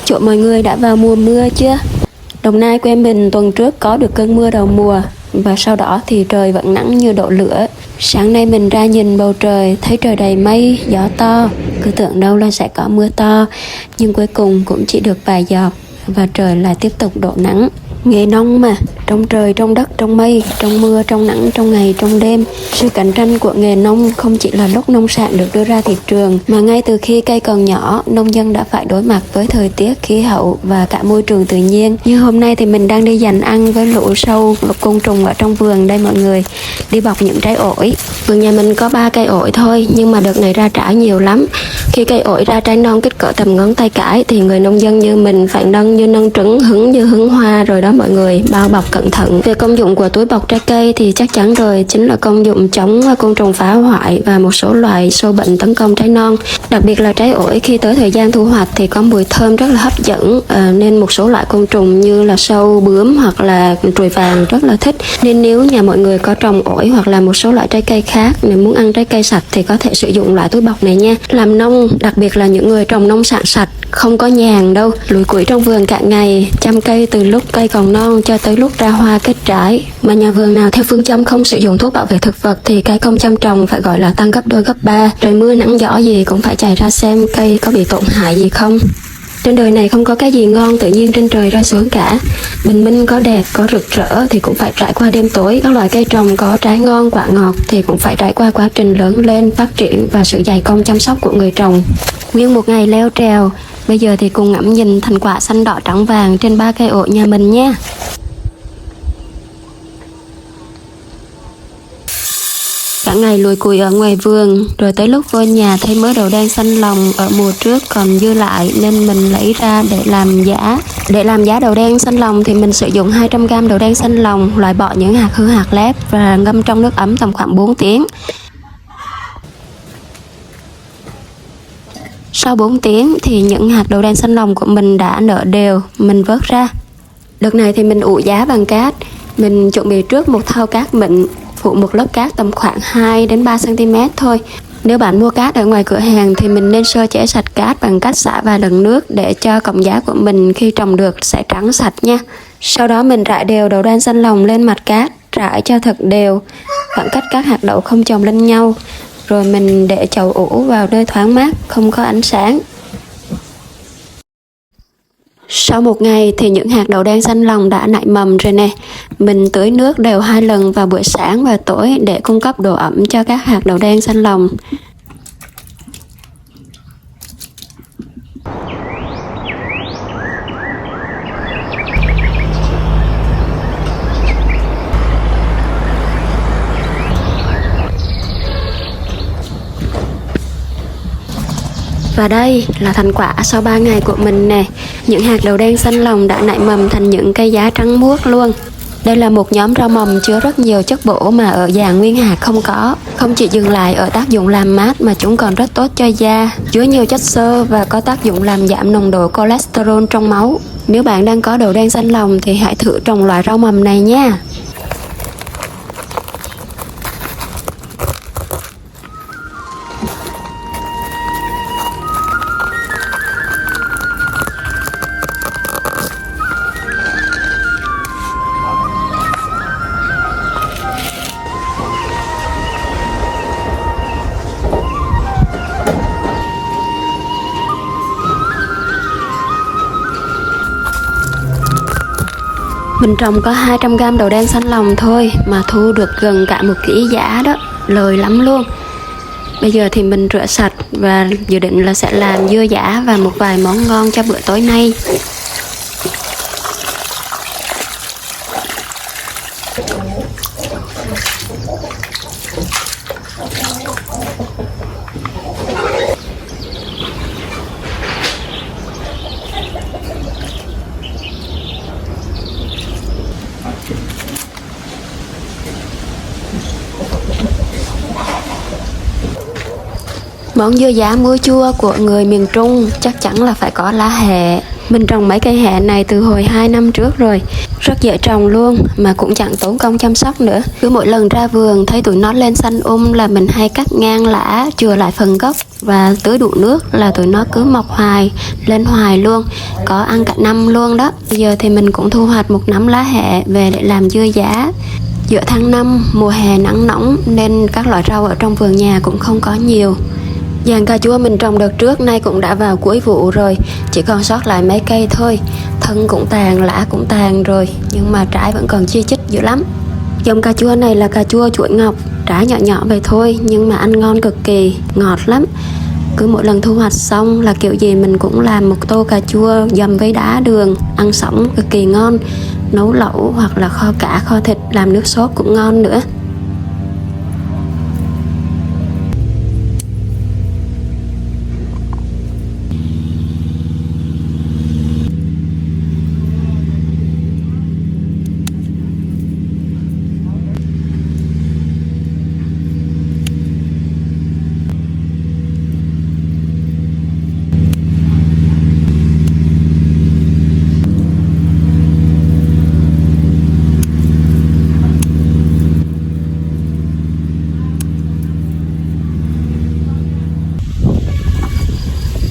Chỗ mọi người đã vào mùa mưa chưa? Đồng Nai quê mình tuần trước có được cơn mưa đầu mùa và sau đó thì trời vẫn nắng như đổ lửa. Sáng nay mình ra nhìn bầu trời, thấy trời đầy mây, gió to, cứ tưởng đâu là sẽ có mưa to, nhưng cuối cùng cũng chỉ được vài giọt và trời lại tiếp tục đổ nắng. Nghề nông mà, trong trời, trong đất, trong mây, trong mưa, trong nắng, trong ngày, trong đêm. Sự cạnh tranh của nghề nông không chỉ là lúc nông sản được đưa ra thị trường, mà ngay từ khi cây còn nhỏ, nông dân đã phải đối mặt với thời tiết, khí hậu và cả môi trường tự nhiên. Như hôm nay thì mình đang đi dành ăn với lũ sâu, lũ côn trùng ở trong vườn đây mọi người, đi bọc những trái ổi. Vườn nhà mình có 3 cây ổi thôi, nhưng mà đợt này ra trái nhiều lắm. Khi cây ổi ra trái non kích cỡ tầm ngón tay cái thì người nông dân như mình phải nâng như nâng trứng, hứng như hứng hoa rồi đó mọi người, bao bọc cẩn thận. Về công dụng của túi bọc trái cây thì chắc chắn rồi, chính là công dụng chống côn trùng phá hoại và một số loại sâu bệnh tấn công trái non. Đặc biệt là trái ổi khi tới thời gian thu hoạch thì có mùi thơm rất là hấp dẫn, nên một số loại côn trùng như là sâu, bướm hoặc là ruồi vàng rất là thích. Nên nếu nhà mọi người có trồng ổi hoặc là một số loại trái cây khác, nếu muốn ăn trái cây sạch thì có thể sử dụng loại túi bọc này nha. Làm nông, đặc biệt là những người trồng nông sản sạch, không có nhàn đâu, lủi củi trong vườn cả ngày, chăm cây từ lúc cây còn non cho tới lúc ra hoa kết trái. Mà nhà vườn nào theo phương châm không sử dụng thuốc bảo vệ thực vật thì cái công chăm trồng phải gọi là tăng gấp đôi gấp ba. Trời mưa nắng gió gì cũng phải chạy ra xem cây có bị tổn hại gì không. Trên đời này không có cái gì ngon tự nhiên trên trời ra xuống cả. Bình minh có đẹp, có rực rỡ thì cũng phải trải qua đêm tối. Các loài cây trồng có trái ngon, quả ngọt thì cũng phải trải qua quá trình lớn lên, phát triển và sự dày công chăm sóc của người trồng. Nguyên một ngày leo trèo, bây giờ thì cùng ngắm nhìn thành quả xanh đỏ trắng vàng trên 3 cây ổi nhà mình nha. Cả ngày lùi cùi ở ngoài vườn, rồi tới lúc vô nhà thấy mớ đậu đen xanh lòng ở mùa trước còn dư lại nên mình lấy ra để làm giá. Để làm giá đậu đen xanh lòng thì mình sử dụng 200g đậu đen xanh lòng, loại bỏ những hạt hư hạt lép và ngâm trong nước ấm tầm khoảng 4 tiếng. Sau 4 tiếng thì những hạt đậu đen xanh lòng của mình đã nở đều, mình vớt ra. Đợt này thì mình ủ giá bằng cát. Mình chuẩn bị trước một thau cát mịn, phủ một lớp cát tầm khoảng 2 đến 3 cm thôi. Nếu bạn mua cát ở ngoài cửa hàng thì mình nên sơ chế sạch cát bằng cách xả vài lần nước để cho cọng giá của mình khi trồng được sẽ trắng sạch nha. Sau đó mình rải đều đậu đen xanh lòng lên mặt cát, rải cho thật đều, khoảng cách các hạt đậu không chồng lên nhau. Rồi mình để chậu ủ vào nơi thoáng mát, không có ánh sáng. Sau một ngày thì những hạt đậu đen xanh lòng đã nảy mầm rồi nè. Mình tưới nước đều 2 lần vào buổi sáng và tối để cung cấp độ ẩm cho các hạt đậu đen xanh lòng. Và đây là thành quả sau 3 ngày của mình nè. Những hạt đậu đen xanh lòng đã nảy mầm thành những cây giá trắng muốt luôn. Đây là một nhóm rau mầm chứa rất nhiều chất bổ mà ở dạng nguyên hạt không có. Không chỉ dừng lại ở tác dụng làm mát mà chúng còn rất tốt cho da, chứa nhiều chất xơ và có tác dụng làm giảm nồng độ cholesterol trong máu. Nếu bạn đang có đậu đen xanh lòng thì hãy thử trồng loại rau mầm này nha. Mình trồng có 200g đậu đen xanh lòng thôi mà thu được gần cả 1 kg giá đó, lời lắm luôn. Bây giờ thì mình rửa sạch và dự định là sẽ làm dưa giã và một vài món ngon cho bữa tối nay. Món dưa giá muối chua của người miền Trung chắc chắn là phải có lá hẹ. Mình trồng mấy cây hẹ này từ hồi 2 năm trước rồi. Rất dễ trồng luôn mà cũng chẳng tốn công chăm sóc nữa. Cứ mỗi lần ra vườn thấy tụi nó lên xanh là mình hay cắt ngang lã, chừa lại phần gốc và tưới đủ nước là tụi nó cứ mọc hoài, lên hoài luôn. Có ăn cả năm luôn đó. Bây giờ thì mình cũng thu hoạch một nắm lá hẹ về để làm dưa giá. Giữa tháng 5, mùa hè nắng nóng nên các loại rau ở trong vườn nhà cũng không có nhiều. Giàn cà chua mình trồng đợt trước nay cũng đã vào cuối vụ rồi, chỉ còn sót lại mấy cây thôi. Thân cũng tàn, lã cũng tàn rồi, nhưng mà trái vẫn còn chia chít dữ lắm. Dòng cà chua này là cà chua chuỗi ngọc, trái nhỏ nhỏ vậy thôi nhưng mà ăn ngon cực kỳ, ngọt lắm. Cứ mỗi lần thu hoạch xong là kiểu gì mình cũng làm một tô cà chua dầm với đá đường, ăn sống cực kỳ ngon. Nấu lẩu hoặc là kho cá, kho thịt, làm nước sốt cũng ngon nữa.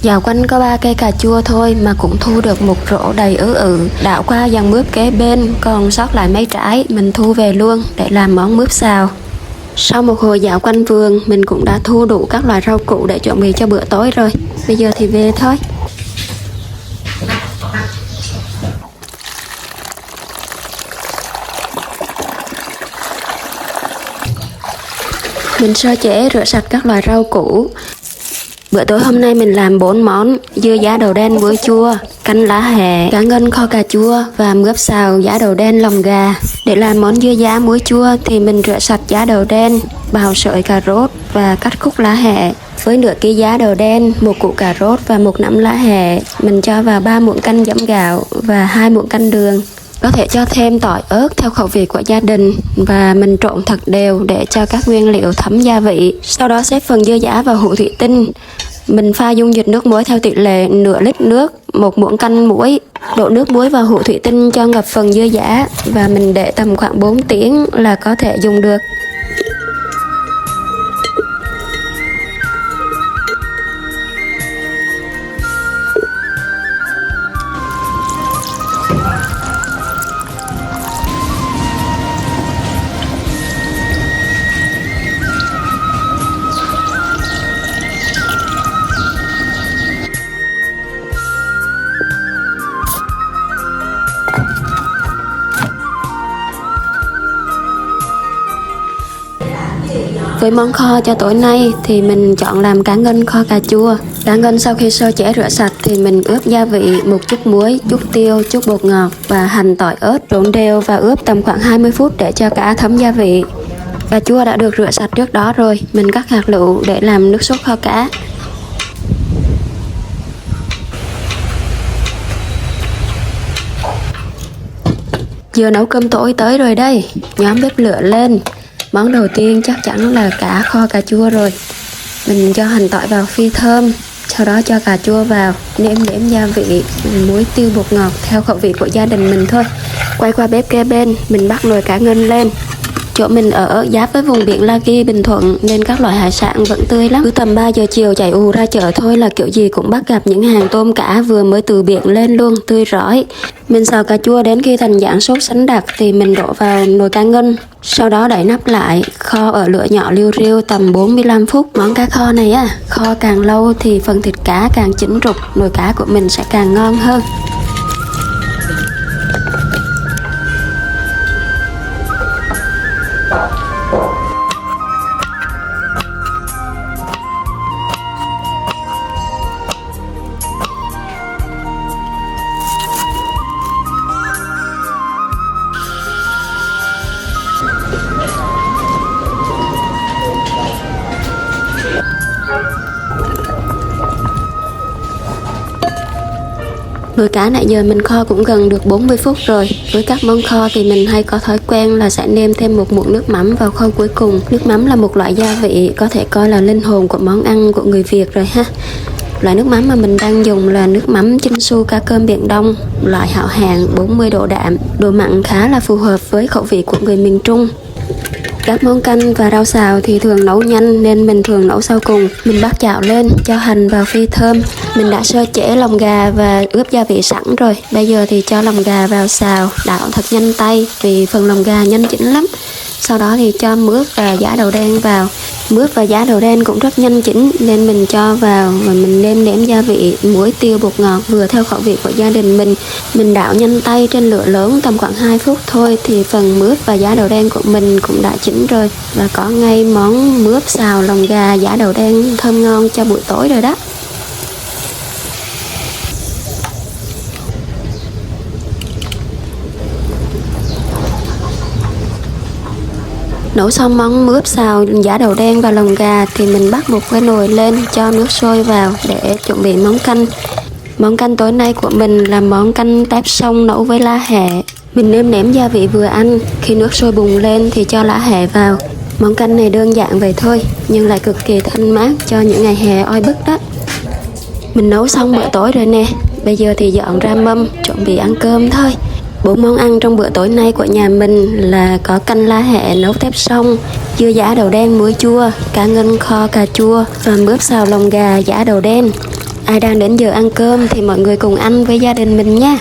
Dạo quanh có 3 cây cà chua thôi mà cũng thu được một rổ đầy đảo qua dàn mướp kế bên còn sót lại mấy trái, mình thu về luôn để làm món mướp xào. Sau một hồi dạo quanh vườn mình cũng đã thu đủ các loại rau củ để chuẩn bị cho bữa tối rồi. Bây giờ thì về thôi. Mình sơ chế rửa sạch các loại rau củ. Bữa tối hôm nay mình làm 4 món: dưa giá đậu đen muối chua, canh lá hẹ, cá ngân kho cà chua và mướp xào giá đậu đen lòng gà. Để làm món dưa giá muối chua thì mình rửa sạch giá đậu đen, bào sợi cà rốt và cắt khúc lá hẹ. Với nửa ký giá đậu đen, 1 củ cà rốt và 1 nắm lá hẹ, mình cho vào 3 muỗng canh giấm gạo và 2 muỗng canh đường. Có thể cho thêm tỏi ớt theo khẩu vị của gia đình và mình trộn thật đều để cho các nguyên liệu thấm gia vị. Sau đó xếp phần dưa giá vào hũ thủy tinh. Mình pha dung dịch nước muối theo tỷ lệ nửa lít nước, 1 muỗng canh muối. Đổ nước muối vào hũ thủy tinh cho ngập phần dưa giá và mình để tầm khoảng 4 tiếng là có thể dùng được. Với món kho cho tối nay thì mình chọn làm cá ngân kho cà chua. Cá ngân sau khi sơ chế rửa sạch thì mình ướp gia vị, một chút muối, chút tiêu, chút bột ngọt và hành tỏi ớt, trộn đều và ướp tầm khoảng 20 phút để cho cá thấm gia vị. Cà chua đã được rửa sạch trước đó rồi, mình cắt hạt lựu để làm nước sốt kho cá. Giờ nấu cơm tối tới rồi đây, nhóm bếp lửa lên. Món đầu tiên chắc chắn là cá kho cà chua rồi. Mình cho hành tỏi vào phi thơm, sau đó cho cà chua vào, nêm nếm gia vị, muối tiêu bột ngọt theo khẩu vị của gia đình mình thôi. Quay qua bếp kế bên, mình bắt nồi cá ngân lên. Chỗ mình ở giáp với vùng biển La Ghi, Bình Thuận nên các loại hải sản vẫn tươi lắm. Cứ tầm 3 giờ chiều chạy ù ra chợ thôi là kiểu gì cũng bắt gặp những hàng tôm cá vừa mới từ biển lên luôn, tươi rói. Mình xào cà chua đến khi thành dạng sốt sánh đặc thì mình đổ vào nồi cá ngân. Sau đó đậy nắp lại, kho ở lửa nhỏ liu riu tầm 45 phút. Món cá kho này kho càng lâu thì phần thịt cá càng chín rục, nồi cá của mình sẽ càng ngon hơn. Nồi cá nãy giờ mình kho cũng gần được 40 phút rồi. Với các món kho thì mình hay có thói quen là sẽ nêm thêm một muỗng nước mắm vào khâu cuối cùng. Nước mắm là một loại gia vị có thể coi là linh hồn của món ăn của người Việt rồi ha. Loại nước mắm mà mình đang dùng là nước mắm Chinsu cá cơm Biển Đông, loại hảo hạng 40 độ đạm. Độ mặn khá là phù hợp với khẩu vị của người miền Trung. Các món canh và rau xào thì thường nấu nhanh nên mình thường nấu sau cùng. Mình bắt chảo lên, cho hành vào phi thơm. Mình đã sơ chế lòng gà và ướp gia vị sẵn rồi. Bây giờ thì cho lòng gà vào xào, đảo thật nhanh tay vì phần lòng gà nhanh chín lắm. Sau đó thì cho mướp và giá đậu đen vào. Mướp và giá đậu đen cũng rất nhanh chín nên mình cho vào và mình nêm gia vị muối, tiêu, bột ngọt vừa theo khẩu vị của gia đình mình. Mình đảo nhanh tay trên lửa lớn tầm khoảng 2 phút thôi thì phần mướp và giá đậu đen của mình cũng đã chín rồi. Và có ngay món mướp xào lòng gà giá đậu đen thơm ngon cho buổi tối rồi đó. Nấu xong món mướp xào giá đậu đen và lòng gà thì mình bắt một cái nồi lên, cho nước sôi vào để chuẩn bị món canh. Món canh tối nay của mình là món canh tép sông nấu với lá hẹ. Mình nêm nếm gia vị vừa ăn, khi nước sôi bùng lên thì cho lá hẹ vào. Món canh này đơn giản vậy thôi nhưng lại cực kỳ thanh mát cho những ngày hè oi bức đó. Mình nấu xong bữa tối rồi nè, bây giờ thì dọn ra mâm chuẩn bị ăn cơm thôi. 4 món ăn trong bữa tối nay của nhà mình là có canh lá hẹ nấu tép sông, dưa giã đậu đen muối chua, cá ngân kho cà chua và mướp xào lòng gà giã đậu đen. Ai đang đến giờ ăn cơm thì mọi người cùng ăn với gia đình mình nha.